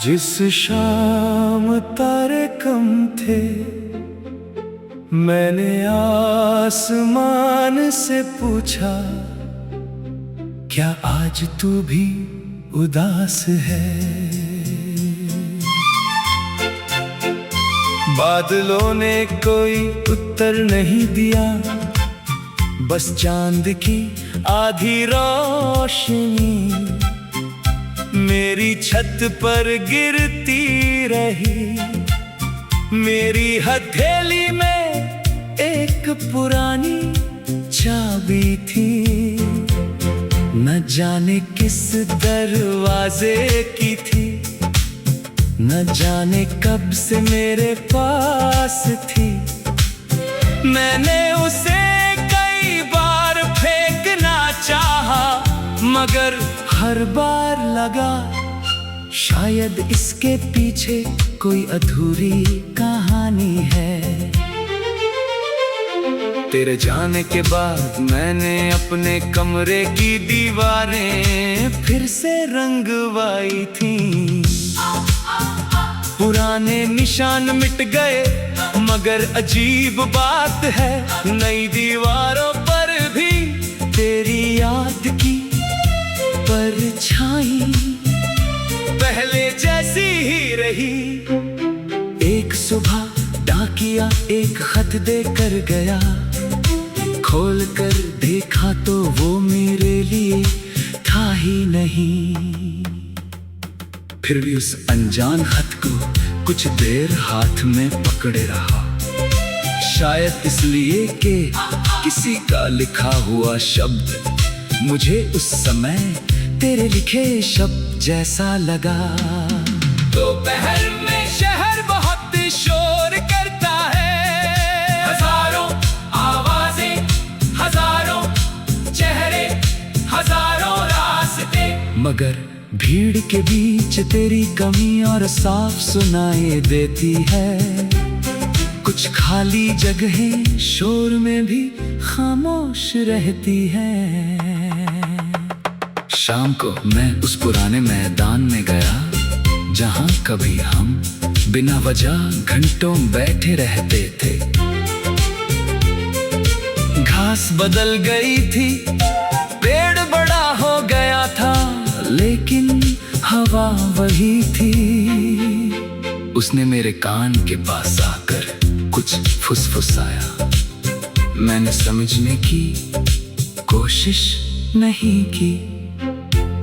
जिस शाम तारे कम थे, मैंने आसमान से पूछा, क्या आज तू भी उदास है? बादलों ने कोई उत्तर नहीं दिया, बस चांद की आधी रोशनी मेरी छत पर गिरती रही। मेरी हथेली में एक पुरानी चाबी थी, न जाने किस दरवाजे की थी, न जाने कब से मेरे पास थी। मैंने उसे कई बार फेंकना चाहा, मगर हर बार लगा शायद इसके पीछे कोई अधूरी कहानी है। तेरे जाने के बाद मैंने अपने कमरे की दीवारें फिर से रंगवाई थी। पुराने निशान मिट गए, मगर अजीब बात है, नई दीवारों पर भी तेरी याद की परछाई पहले जैसी ही रही। एक सुबह डाकिया एक खत देकर गया, खोल कर देखा तो वो मेरे लिए था ही नहीं। फिर भी उस अनजान खत को कुछ देर हाथ में पकड़े रहा, शायद इसलिए कि किसी का लिखा हुआ शब्द मुझे उस समय तेरे लिखे शब्द जैसा लगा। दोपहर में शहर बहुत शोर करता है, हजारों आवाजें, हजारों चेहरे, हजारों रास्ते, मगर भीड़ के बीच तेरी कमी और साफ सुनाई देती है। कुछ खाली जगहें शोर में भी खामोश रहती है। शाम को मैं उस पुराने मैदान में गया, जहां कभी हम बिना वजह घंटों बैठे रहते थे। घास बदल गई थी, पेड़ बड़ा हो गया था, लेकिन हवा वही थी। उसने मेरे कान के पास आकर कुछ फुसफुसाया, मैंने समझने की कोशिश नहीं की।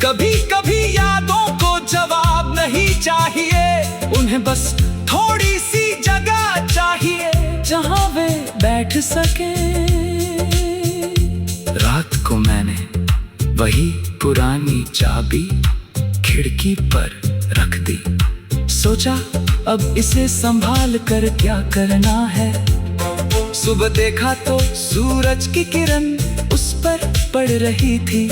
कभी कभी यादों को जवाब नहीं चाहिए, उन्हें बस थोड़ी सी जगह चाहिए जहां वे बैठ सके। रात को मैंने वही पुरानी चाबी खिड़की पर रख दी, सोचा अब इसे संभाल कर क्या करना है। सुबह देखा तो सूरज की किरण उस पर पड़ रही थी,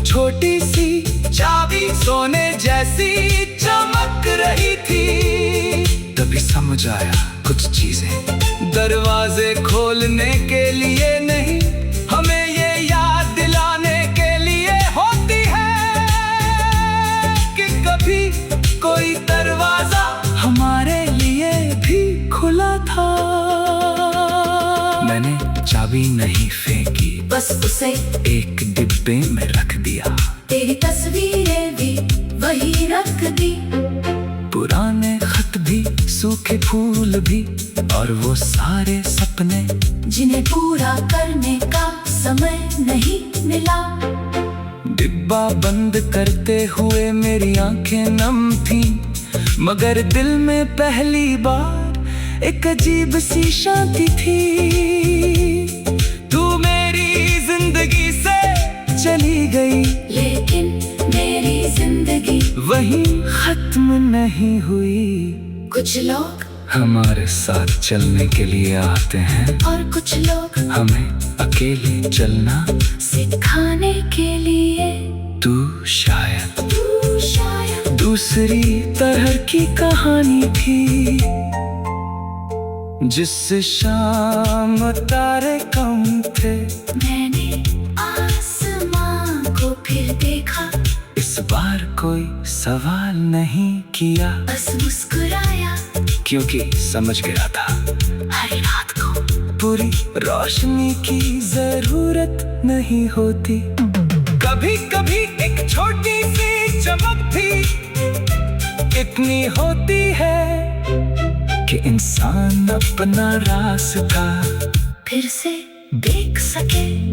छोटी सी चाबी सोने जैसी चमक रही थी। तभी समझ आया कुछ चीजें दरवाजे खोलने के लिए नहीं, हमें ये याद दिलाने के लिए होती है कि कभी कोई दरवाजा हमारे लिए भी खुला था। मैंने चाबी नहीं फेंकी, बस उसे एक डिब्बे में रख दिया। तेरी तस्वीरें भी वही रख दी, पुराने खत भी, सूखे फूल भी, और वो सारे सपने जिन्हें पूरा करने का समय नहीं मिला। डिब्बा बंद करते हुए मेरी आंखें नम थीं, मगर दिल में पहली बार एक अजीब सी शांति थी। तू मेरी जिंदगी से चली गई, लेकिन मेरी जिंदगी वहीं खत्म नहीं हुई। कुछ लोग हमारे साथ चलने के लिए आते हैं, और कुछ लोग हमें अकेले चलना सिखाने के लिए। तू शायद दूसरी तरह की कहानी थी। जिस शाम तारे कम थे, मैंने सवाल नहीं किया, बस मुस्कुराया। क्योंकि समझ गया था हर रात को पूरी रोशनी की जरूरत नहीं होती। कभी कभी एक छोटी सी चमक भी इतनी होती है कि इंसान अपना रास्ता फिर से देख सके।